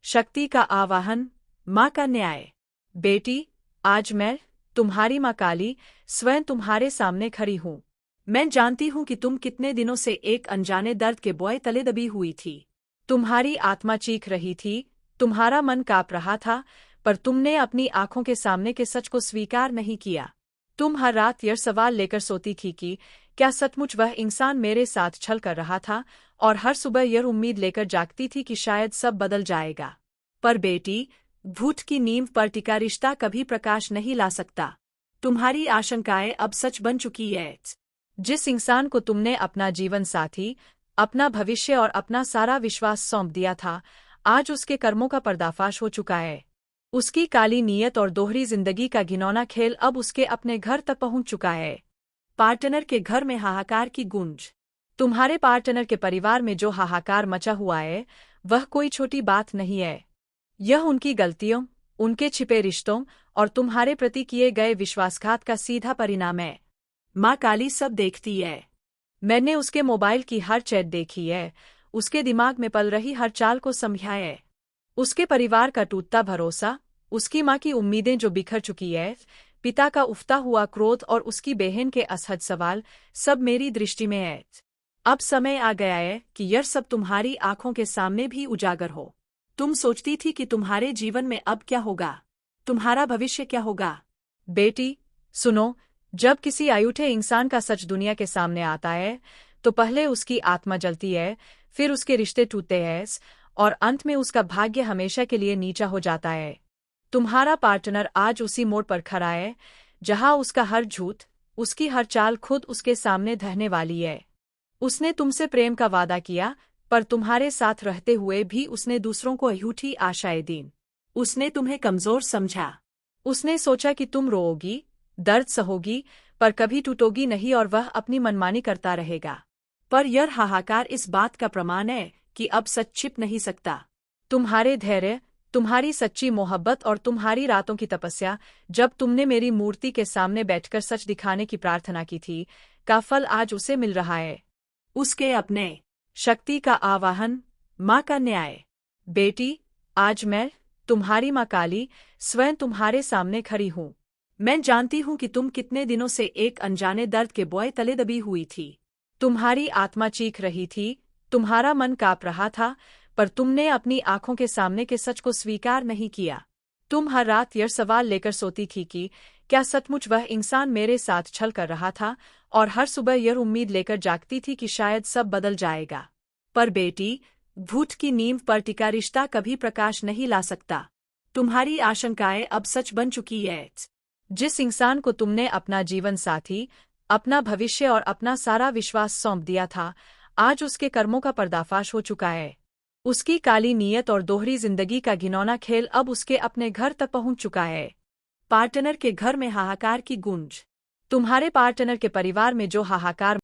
शक्ति का आवाहन, माँ का न्याय। बेटी, आज मैं, तुम्हारी माँ काली, स्वयं तुम्हारे सामने खड़ी हूँ। मैं जानती हूँ कि तुम कितने दिनों से एक अनजाने दर्द के बोए तले दबी हुई थी। तुम्हारी आत्मा चीख रही थी, तुम्हारा मन काँप रहा था, पर तुमने अपनी आंखों के सामने के सच को स्वीकार नहीं किया। तुम हर रात यह सवाल लेकर सोती थी कि क्या सचमुच वह इंसान मेरे साथ छल कर रहा था, और हर सुबह यह उम्मीद लेकर जागती थी कि शायद सब बदल जाएगा। पर बेटी, भूत की नींव पर टिका रिश्ता कभी प्रकाश नहीं ला सकता। तुम्हारी आशंकाएं अब सच बन चुकी है। जिस इंसान को तुमने अपना जीवन साथी, अपना भविष्य और अपना सारा विश्वास सौंप दिया था, आज उसके कर्मों का पर्दाफाश हो चुका है। उसकी काली नीयत और दोहरी जिंदगी का घिनौना खेल अब उसके अपने घर तक पहुंच चुका है। पार्टनर के घर में हाहाकार की गूंज। तुम्हारे पार्टनर के परिवार में जो हाहाकार मचा हुआ है, वह कोई छोटी बात नहीं है। यह उनकी गलतियों, उनके छिपे रिश्तों और तुम्हारे प्रति किए गए विश्वासघात का सीधा परिणाम है। माँ काली सब देखती है। मैंने उसके मोबाइल की हर चैट देखी है, उसके दिमाग में पल रही हर चाल को समझा है। उसके परिवार का टूटता भरोसा, उसकी माँ की उम्मीदें जो बिखर चुकी है, पिता का उफता हुआ क्रोध और उसकी बहन के असहज सवाल, सब मेरी दृष्टि में है। अब समय आ गया है कि यह सब तुम्हारी आंखों के सामने भी उजागर हो। तुम सोचती थी कि तुम्हारे जीवन में अब क्या होगा, तुम्हारा भविष्य क्या होगा। बेटी, सुनो, जब किसी अयूठे इंसान का सच दुनिया के सामने आता है, तो पहले उसकी आत्मा जलती है, फिर उसके रिश्ते टूटते हैं, और अंत में उसका भाग्य हमेशा के लिए नीचा हो जाता है। तुम्हारा पार्टनर आज उसी मोड़ पर खड़ा है, जहां उसका हर झूठ, उसकी हर चाल खुद उसके सामने धहने वाली है। उसने तुमसे प्रेम का वादा किया, पर तुम्हारे साथ रहते हुए भी उसने दूसरों को अयूठी आशाएं दी। उसने तुम्हें कमजोर समझा। उसने सोचा कि तुम रोओगी, दर्द सहोगी, पर कभी टूटोगी नहीं और वह अपनी मनमानी करता रहेगा। पर यह हाहाकार इस बात का प्रमाण है कि अब सच छिप नहीं सकता। तुम्हारे धैर्य, तुम्हारी सच्ची मोहब्बत और तुम्हारी रातों की तपस्या, जब तुमने मेरी मूर्ति के सामने बैठकर सच दिखाने की प्रार्थना की थी, का फल आज उसे मिल रहा है। उसके अपने। शक्ति का आवाहन, माँ का न्याय। बेटी, आज मैं, तुम्हारी माँ काली, स्वयं तुम्हारे सामने खड़ी हूँ। मैं जानती हूँ कि तुम कितने दिनों से एक अनजाने दर्द के बोए तले दबी हुई थी। तुम्हारी आत्मा चीख रही थी, तुम्हारा मन काँप रहा था, पर तुमने अपनी आंखों के सामने के सच को स्वीकार नहीं किया। तुम हर रात यह सवाल लेकर सोती थी कि क्या सचमुच वह इंसान मेरे साथ छल कर रहा था, और हर सुबह यह उम्मीद लेकर जागती थी कि शायद सब बदल जाएगा। पर बेटी, भूत की नींव पर टिका रिश्ता कभी प्रकाश नहीं ला सकता। तुम्हारी आशंकाएं अब सच बन चुकी है। जिस इंसान को तुमने अपना जीवन साथी, अपना भविष्य और अपना सारा विश्वास सौंप दिया था, आज उसके कर्मों का पर्दाफाश हो चुका है। उसकी काली नीयत और दोहरी जिंदगी का घिनौना खेल अब उसके अपने घर तक पहुंच चुका है। पार्टनर के घर में हाहाकार की गूंज। तुम्हारे पार्टनर के परिवार में जो हाहाकार